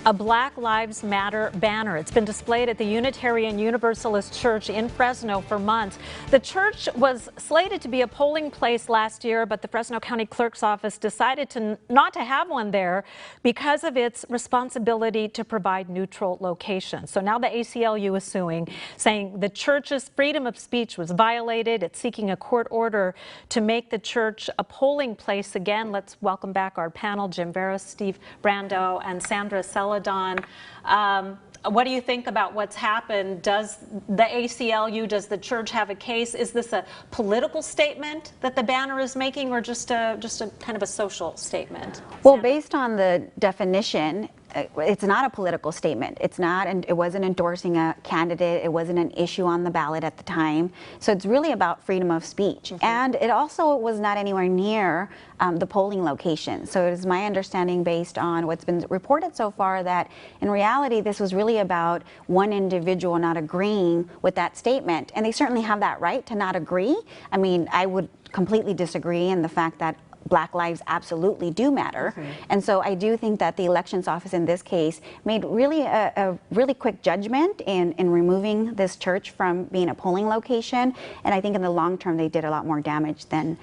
A Black Lives Matter banner. It's been displayed at the Unitarian Universalist Church in Fresno for months. The church was slated to be a polling place last year, but the Fresno County Clerk's Office decided not to have one there because of its responsibility to provide neutral locations. So now the ACLU is suing, saying the church's freedom of speech was violated. It's seeking a court order to make the church a polling place again. Let's welcome back our panel, Jim Verros, Steve Brandau, and Sandra Celedon. What do you think about what's happened? Does the ACLU, does the church have a case? Is this a political statement that the banner is making, or just a kind of a social statement? Well, based on the definition, it's not a political statement. It's not, and it wasn't endorsing a candidate. It wasn't an issue on the ballot at the time. So it's really about freedom of speech. And it also was not anywhere near the polling location. So it is my understanding, based on what's been reported so far, that in reality this was really about one individual not agreeing with that statement. And they certainly have that right to not agree. I mean, I would completely disagree in the fact that Black lives absolutely do matter. And so I do think that the elections office in this case made really a really quick judgment in removing this church from being a polling location. And I think in the long term they did a lot more damage than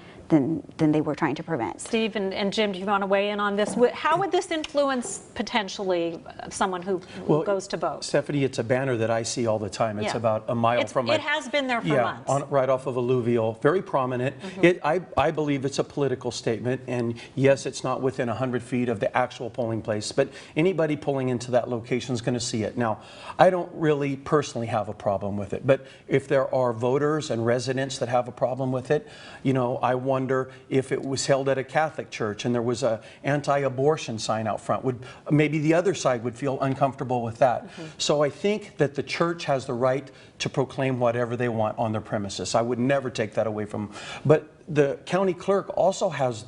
they were trying to prevent. Steve and Jim, do you want to weigh in on this? How would this influence potentially someone who goes to vote? Stephanie, it's a banner that I see all the time. It's about a mile from my... It has been there for months. Right off of Alluvial, very prominent. I believe it's a political statement, and yes, it's not within 100 feet of the actual polling place, but anybody pulling into that location is going to see it. Now, I don't really personally have a problem with it, but if there are voters and residents that have a problem with it, you know, I wonder if it was held at a Catholic church and there was a anti-abortion sign out front, would maybe the other side would feel uncomfortable with that. So I think that the church has the right to proclaim whatever they want on their premises. I would never take that away from them. But the county clerk also has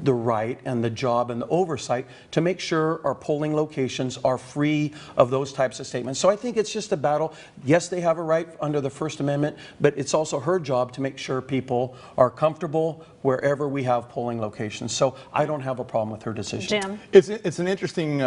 the right and the job and the oversight to make sure our polling locations are free of those types of statements. So I think it's just a battle. Yes, they have a right under the First Amendment, but it's also her job to make sure people are comfortable wherever we have polling locations. So I don't have a problem with her decision. Jim? It's an interesting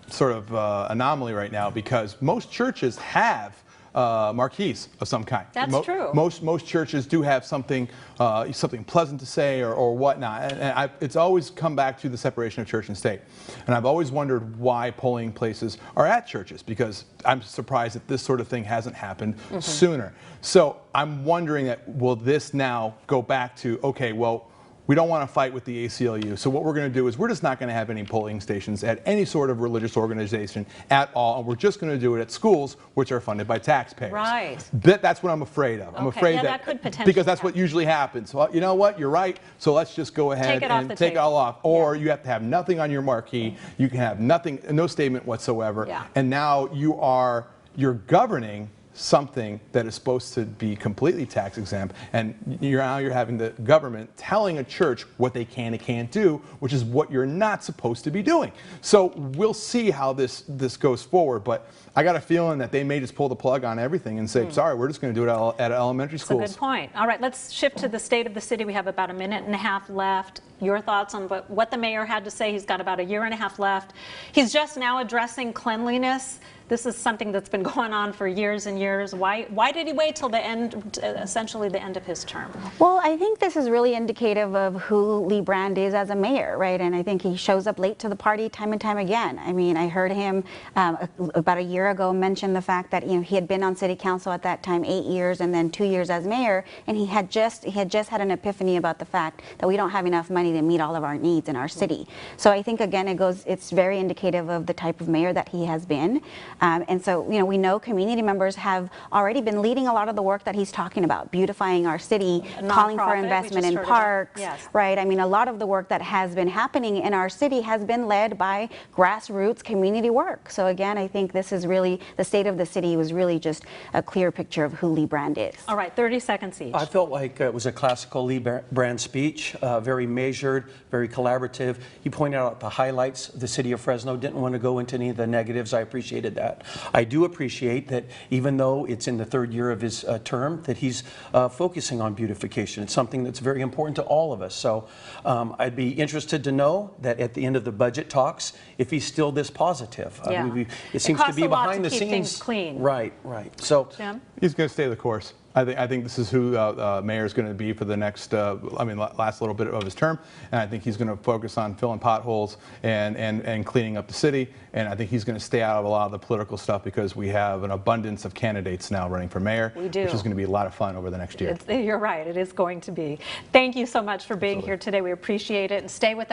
sort of anomaly right now, because most churches have marquees of some kind. That's true. Most churches do have something pleasant to say or whatnot, and it's always come back to the separation of church and state. And I've always wondered why polling places are at churches, because I'm surprised that this sort of thing hasn't happened sooner. So I'm wondering that, will this now go back to, okay, well, we don't want to fight with the ACLU, so what we're going to do is we're just not going to have any polling stations at any sort of religious organization at all, and we're just going to do it at schools, which are funded by taxpayers. Right. That's what I'm afraid of. I'm afraid that could potentially because that's what usually happens. Well, you know what? You're right. So let's just go ahead and take it all off. Or you have to have nothing on your marquee. You can have nothing, no statement whatsoever. And now you're governing something that is supposed to be completely tax exempt, and now you're having the government telling a church what they can and can't do, which is what you're not supposed to be doing. So we'll see how this goes forward, but I got a feeling that they may just pull the plug on everything and say, sorry, we're just going to do it at elementary schools. That's a good point. All right, let's shift to the state of the city. We have about a minute and a half left. Your thoughts on what the mayor had to say? He's got about a year and a half left. He's just now addressing cleanliness. This is something that's been going on for years and years. Why did he wait till the end, essentially the end of his term? Well, I think this is really indicative of who Lee Brand is as a mayor, right? And I think he shows up late to the party time and time again. I mean, I heard him about a year ago mention the fact that, you know, he had been on city council at that time 8 years and then 2 years as mayor, and he had just had an epiphany about the fact that we don't have enough money to meet all of our needs in our city. So I think, again, it's very indicative of the type of mayor that he has been. And so, you know, we know community members have already been leading a lot of the work that he's talking about, beautifying our city, calling for investment in parks, right? I mean, a lot of the work that has been happening in our city has been led by grassroots community work. So again, I think this is really, the state of the city was really just a clear picture of who Lee Brand is. All right, 30 seconds each. I felt like it was a classical Lee Brand speech, very measured. measured, very collaborative. He pointed out the highlights. The city of Fresno didn't want to go into any of the negatives. I appreciated that. I do appreciate that even though it's in the third year of his term, that he's focusing on beautification. It's something that's very important to all of us. So I'd be interested to know that at the end of the budget talks, if he's still this positive. It seems to be behind the scenes. Things clean. Right, right. So Jim? He's going to stay the course. I think this is who mayor is going to be for the next, last little bit of his term. And I think he's going to focus on filling potholes and cleaning up the city. And I think he's going to stay out of a lot of the political stuff because we have an abundance of candidates now running for mayor. We do. Which is going to be a lot of fun over the next year. You're right. It is going to be. Thank you so much for being here today. We appreciate it. And stay with us.